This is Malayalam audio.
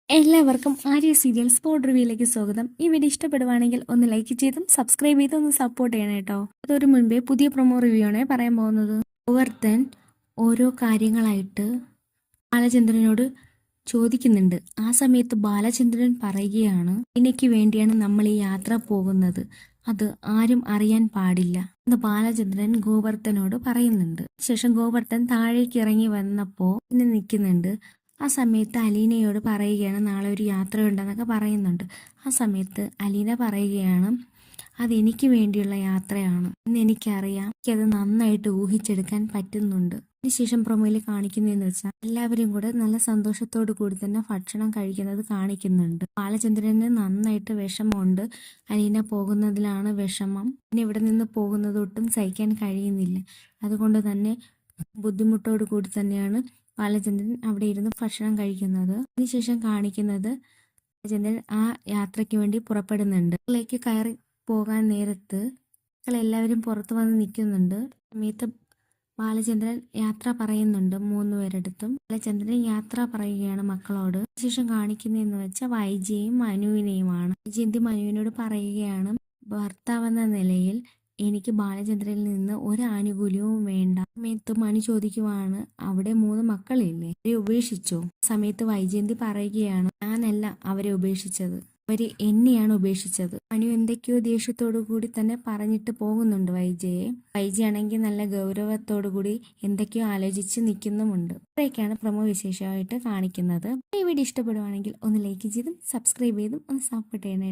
എല്ലാവർക്കും ആര്യ സീരിയൽ സ്പോട്ട് റിവ്യൂയിലേക്ക് സ്വാഗതം. ഈ വീഡിയോ ഇഷ്ടപ്പെടുവാണെങ്കിൽ ഒന്ന് ലൈക്ക് ചെയ്തും സബ്സ്ക്രൈബ് ചെയ്തും ഒന്ന് സപ്പോർട്ട് ചെയ്യണം കേട്ടോ. അതൊരു മുൻപേ പുതിയ പ്രൊമോ റിവ്യൂ ആണ് പറയാൻ പോകുന്നത്. ഗോവർദ്ധൻ ഓരോ കാര്യങ്ങളായിട്ട് ബാലചന്ദ്രനോട് ചോദിക്കുന്നുണ്ട്. ആ സമയത്ത് ബാലചന്ദ്രൻ പറയുകയാണ്, എനിക്ക് വേണ്ടിയാണ് നമ്മൾ ഈ യാത്ര പോകുന്നത്, അത് ആരും അറിയാൻ പാടില്ല എന്ന് ബാലചന്ദ്രൻ ഗോവർദ്ധനോട് പറയുന്നുണ്ട്. ശേഷം ഗോവർദ്ധൻ താഴേക്ക് ഇറങ്ങി വന്നപ്പോൾ ഇന്ന് നിൽക്കുന്നുണ്ട്. ആ സമയത്ത് അലീനയോട് പറയുകയാണ്, നാളെ ഒരു യാത്രയുണ്ടെന്നൊക്കെ പറയുന്നുണ്ട്. ആ സമയത്ത് അലീന പറയുകയാണ്, അതെനിക്ക് വേണ്ടിയുള്ള യാത്രയാണ് എന്ന് എനിക്കറിയാം, എനിക്കത് നന്നായിട്ട് ഊഹിച്ചെടുക്കാൻ പറ്റുന്നുണ്ട്. അതിനുശേഷം പ്രൊമോയിൽ കാണിക്കുന്നതെന്ന് വെച്ചാൽ എല്ലാവരും കൂടെ നല്ല സന്തോഷത്തോടു കൂടി തന്നെ ഭക്ഷണം കഴിക്കുന്നത് കാണിക്കുന്നുണ്ട്. ബാലചന്ദ്രന് നന്നായിട്ട് വിഷമമുണ്ട്. അലീന പോകുന്നതിലാണ് വിഷമം. പിന്നെ ഇവിടെ നിന്ന് പോകുന്നത് ഒട്ടും സഹിക്കാൻ കഴിയുന്നില്ല. അതുകൊണ്ട് തന്നെ ബുദ്ധിമുട്ടോടു കൂടി തന്നെയാണ് ബാലചന്ദ്രൻ അവിടെ ഇരുന്ന് ഭക്ഷണം കഴിക്കുന്നത്. അതിനുശേഷം കാണിക്കുന്നത് ബാലചന്ദ്രൻ ആ യാത്രയ്ക്ക് വേണ്ടി പുറപ്പെടുന്നുണ്ട്. ിലേക്ക് കയറി പോകാൻ നേരത്ത് എല്ലാവരും പുറത്തു വന്ന് നിൽക്കുന്നുണ്ട്. സമയത്ത് ബാലചന്ദ്രൻ യാത്ര പറയുന്നുണ്ട്. 3 പേരെടുത്തും ബാലചന്ദ്രൻ യാത്ര പറയുകയാണ് മക്കളോട്. ശേഷം കാണിക്കുന്നതെന്ന് വെച്ചാൽ വൈജയും മനുവിനെയുമാണ്. വൈജയന്തി മനുവിനോട് പറയുകയാണ്, ഭർത്താവെന്ന നിലയിൽ എനിക്ക് ബാലചന്ദ്രനിൽ നിന്ന് ഒരു ആനുകൂല്യവും വേണ്ട. സമയത്ത് മനു ചോദിക്കുവാണ്, അവിടെ 3 മക്കളില്ലേ, അവരെ ഉപേക്ഷിച്ചോ? സമയത്ത് വൈജയന്തി പറയുകയാണ്, ഞാനല്ല അവരെ ഉപേക്ഷിച്ചത്, അവര് എന്നെയാണ് ഉപേക്ഷിച്ചത്. മനു എന്തൊക്കെയോ ദേഷ്യത്തോടു കൂടി തന്നെ പറഞ്ഞിട്ട് പോകുന്നുണ്ട് വൈജയെ. വൈജയാണെങ്കിൽ നല്ല ഗൗരവത്തോടു കൂടി എന്തൊക്കെയോ ആലോചിച്ച് നിൽക്കുന്നുമുണ്ട്. ഇത്രയൊക്കെയാണ് പ്രമോ വിശേഷമായിട്ട് കാണിക്കുന്നത്. ഈ വീഡിയോ ഇഷ്ടപ്പെടുവാണെങ്കിൽ ഒന്ന് ലൈക്ക് ചെയ്തും സബ്സ്ക്രൈബ് ചെയ്തും ഒന്ന് സപ്പോർട്ട് ചെയ്യണേ.